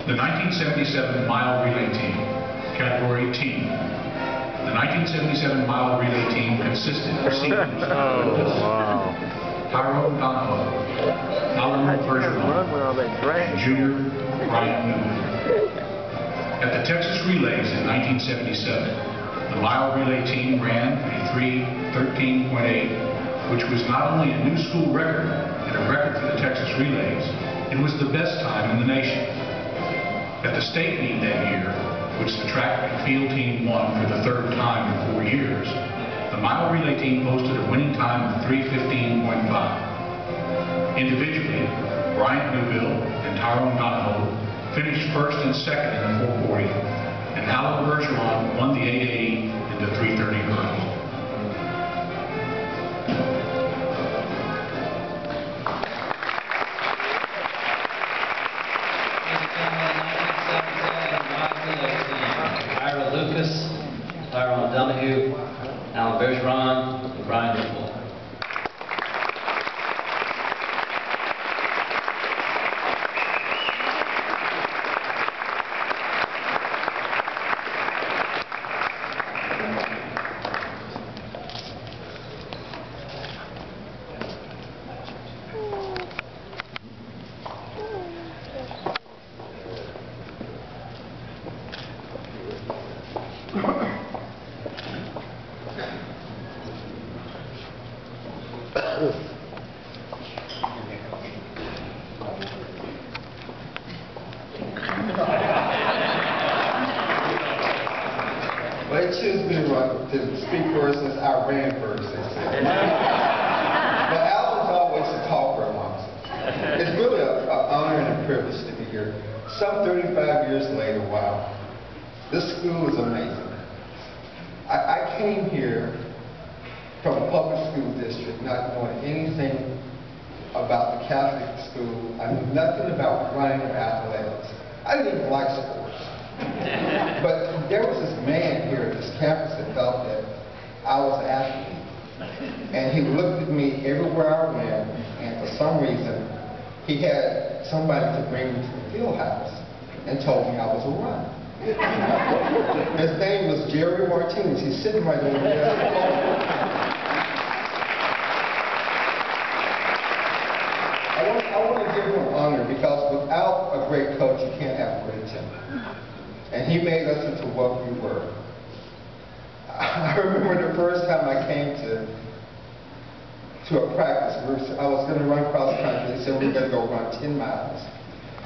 The 1977 mile relay team, category team. The 1977 mile relay team consisted of seniors Tyrone Donahoe, Bergeron, junior Bryant Newbill. At the Texas Relays in 1977, the mile relay team ran a 3:13.8, which was not only a new school record and a record for the Texas Relays, it was the best time in the nation. At the state meet that year, which the track and field team won for the third time in 4 years, the mile relay team posted a winning time of 3:15.5. Individually, Bryant Newbill and Tyrone Donahoe finished first and second in the 440, and Ira Bergeron won the 880 in the 330 hurdles. Ira Lucas, Tyrone Donahoe, Bergeron, and Bryant Newbill. Well, they choose me to speak first since I ran first, they said. But Alan's always a talker amongst us. It's really an honor and a privilege to be here. Some 35 years later, wow, this school is amazing. I came here from a public school district not knowing anything about the Catholic school. I knew nothing about running or athletics. I didn't even like sports. But there was this man here at this campus that felt that I was an athlete. And he looked at me everywhere I went, and for some reason, he had somebody to bring me to the field house and told me I was a runner. His name was Jerry Martinez. He's sitting right over there. I want to give him honor because without a great coach, you can't have a great team. And he made us into what we were. I remember the first time I came to a practice. I was going to run cross country. They said we were going to go run 10 miles.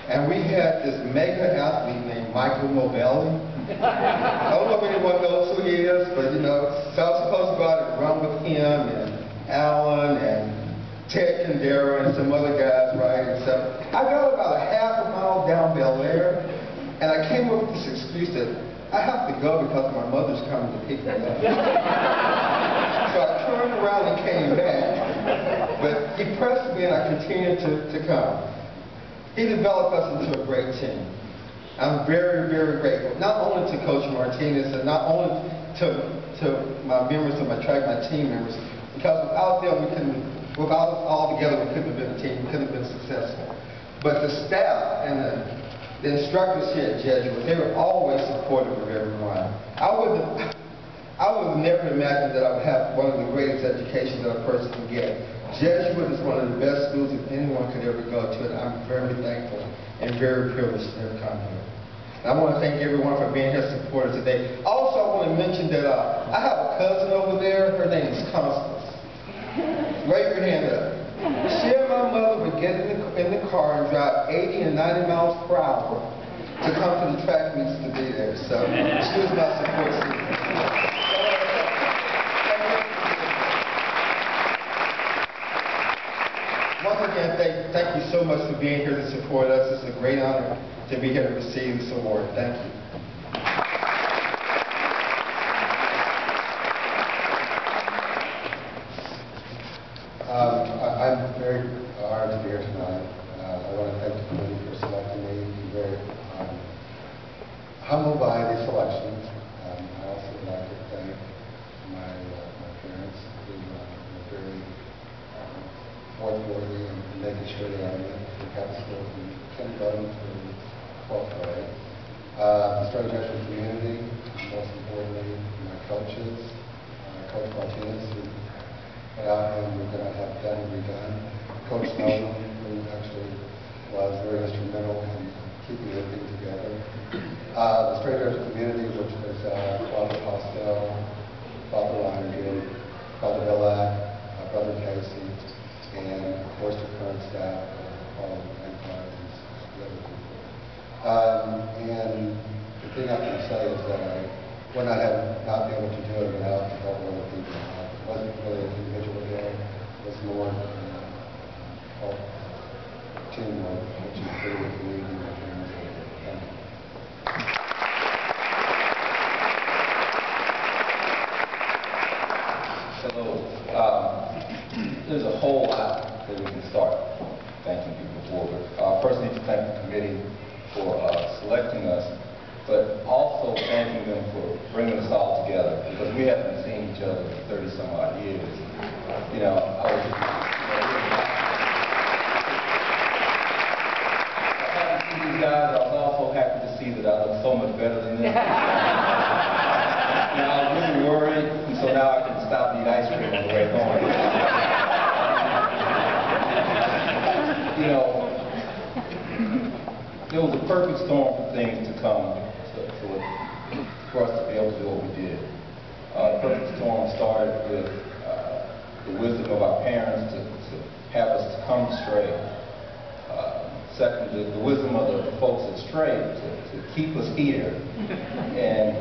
And we had this mega athlete named Michael Nobelli. I don't know if anyone knows who he is, but you know, so I was supposed to go out and run with him and Alan and Ted Kandera and some other guys, right? And so I got about a half a mile down Bel Air, and I came up with this excuse that I have to go because my mother's coming to pick me up. So I turned around and came back, but he pressed me and I continued to come. He developed us into a great team. I'm very, very grateful, not only to Coach Martinez and not only to my members of my track, my team members, because without them, without us all together, we couldn't have been a team, we couldn't have been successful. But the staff and the instructors here at Jesuit, they were always supportive of everyone. I would have never imagined that I would have one of the greatest educations that a person can get. Jesuit is one of the best schools that anyone could ever go to, and I'm very thankful and very privileged to have come here. And I want to thank everyone for being here to support us today. Also, I want to mention that I have a cousin over there. Her name is Constance. Raise your hand up. She and my mother would get in the car and drive 80 and 90 miles per hour to come to the track meets to be there. So she was my support system. Once again, thank you so much for being here to support us. It's a great honor to be here to receive this award. Thank you. I'm very honored to be here tonight. I want to thank the committee for selecting me. I'm very humbled by the selection. I also would like to thank my parents who were very forthworthy in making sure that I went to Catholic school from kindergarten through 12th grade. the Strake Jesuit community, most importantly, my coaches, Coach Martinez, who without him we're going to have done and redone. Coach Nolan, who actually was very instrumental in keeping everything together. The Strake Jesuit community, which was Father Postel, Father Linergill, Father Billack, Brother Casey, and of course the current staff, all the employees, the other people. And the thing I can say is that I would not have not been able to do it without the help of other people. It wasn't really an individual deal. It was more teamwork, which included the community and the parents. Thank you. Hello. There's a whole lot that we can start thanking people for. But first, I need to thank the committee for selecting us, but also thanking them for bringing us all together, because we haven't seen each other for 30-some odd years. You know, I was just, happy to see these guys. I was also happy to see that I look so much better than them. You know, I was really worried, and so now I can stop and eat ice cream on the way home. You know, it was a perfect storm for things to come for us to be able to do what we did. The perfect storm started with the wisdom of our parents to have us to come straight. Second, the wisdom of the folks at Strake to keep us here. And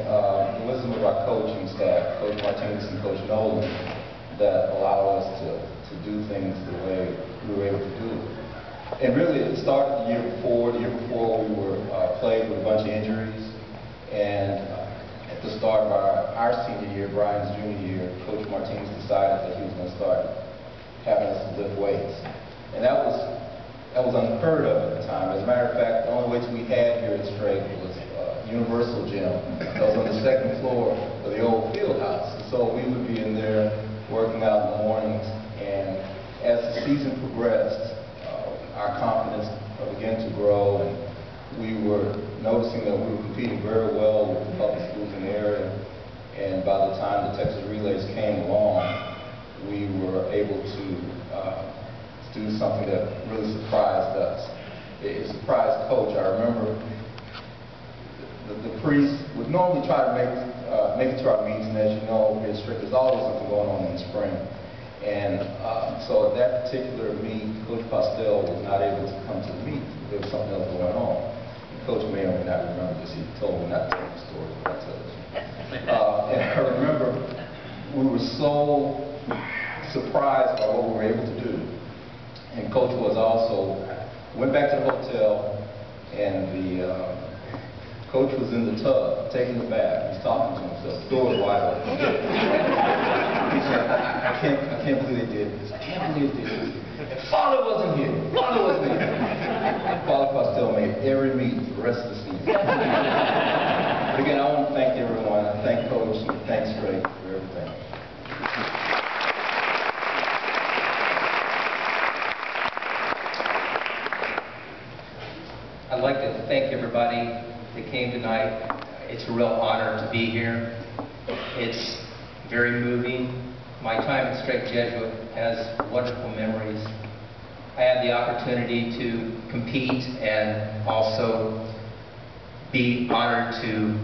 the wisdom of our coaching staff, Coach Martinez and Coach Nolan, that allowed us to do things the way we were able to do it. And really, it started the year before. The year before, we were plagued with a bunch of injuries. And at the start of our senior year, Brian's junior year, Coach Martinez decided that he was going to start having us to lift weights. And that was unheard of at the time. As a matter of fact, the only weights we had here at Strake was Universal Gym. That was on the second floor of the old field house. And so we would be in there working out in the mornings. And as the season progressed, our confidence began to grow, and we were noticing that we were competing very well with the public schools in the area. And by the time the Texas Relays came along, we were able to do something that really surprised us. It surprised Coach. I remember the priest would normally try to make it to our meetings, and as you know, at Strake, there's always something going on in the spring. And so at that particular meet, Coach Postel was not able to come to the meet. There was something else going on. And Coach may or may not remember this. He told me not to tell the story, but I tell it. And I remember we were so surprised by what we were able to do. And Coach was also, went back to the hotel, and the Coach was in the tub, taking a bath. He's talking to himself. The door was wide open. He said, I can't believe they did this. I can't believe they did this. And Father wasn't here. Father wasn't here. Father Postel made every meet for the rest of the season. But again, I want to thank everyone. I thank Coach and thanks Strake for everything. I'd like to thank everybody that came tonight. It's a real honor to be here. It's very moving. My time at Strake Jesuit has wonderful memories. I had the opportunity to compete and also be honored to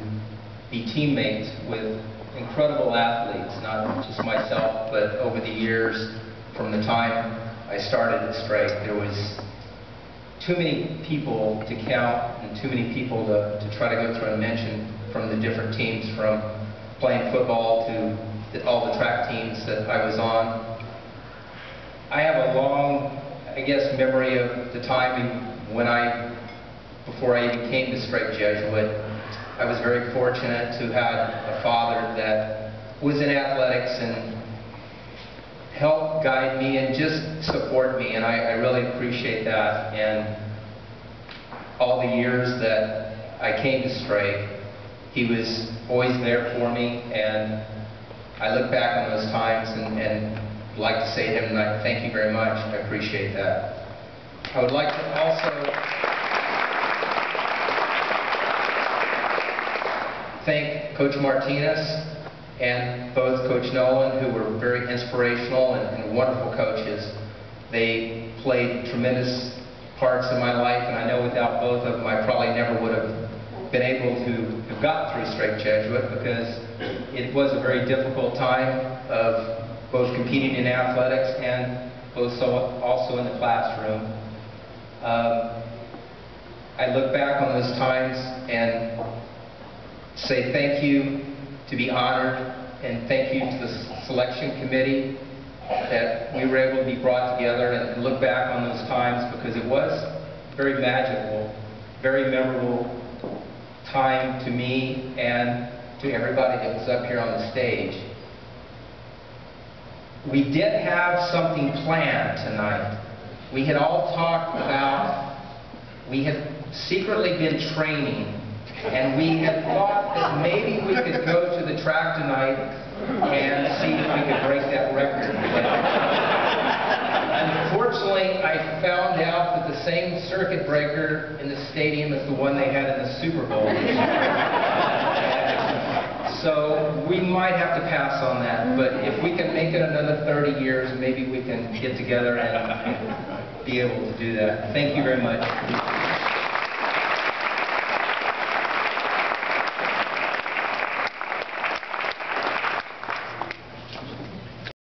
be teammates with incredible athletes, not just myself, but over the years, from the time I started at Strake, there was too many people to count and too many people to try to go through and mention, from the different teams, from playing football to all the track teams that I was on. I have a long, I guess, memory of the time before I even came to Strake Jesuit. I was very fortunate to have a father that was in athletics and help guide me and just support me, and I really appreciate that. And all the years that I came to Strake, he was always there for me, and I look back on those times and like to say to him tonight, thank you very much. I appreciate that. I would like to also thank Coach Martinez and both Coach Nolan, who were very inspirational and wonderful coaches. They played tremendous parts in my life, and I know without both of them, I probably never would have been able to have gotten through Strake Jesuit, because it was a very difficult time of both competing in athletics and also in the classroom. I look back on those times and say thank you, to be honored, and thank you to the selection committee that we were able to be brought together and look back on those times, because it was very magical, very memorable time to me and to everybody that was up here on the stage. We did have something planned tonight. We had all talked about, we had secretly been training, and we had thought that maybe we could go to the track tonight and see if we could break that record. But unfortunately, I found out that the same circuit breaker in the stadium is the one they had in the Super Bowl. So we might have to pass on that, but if we can make it another 30 years, maybe we can get together and be able to do that. Thank you very much.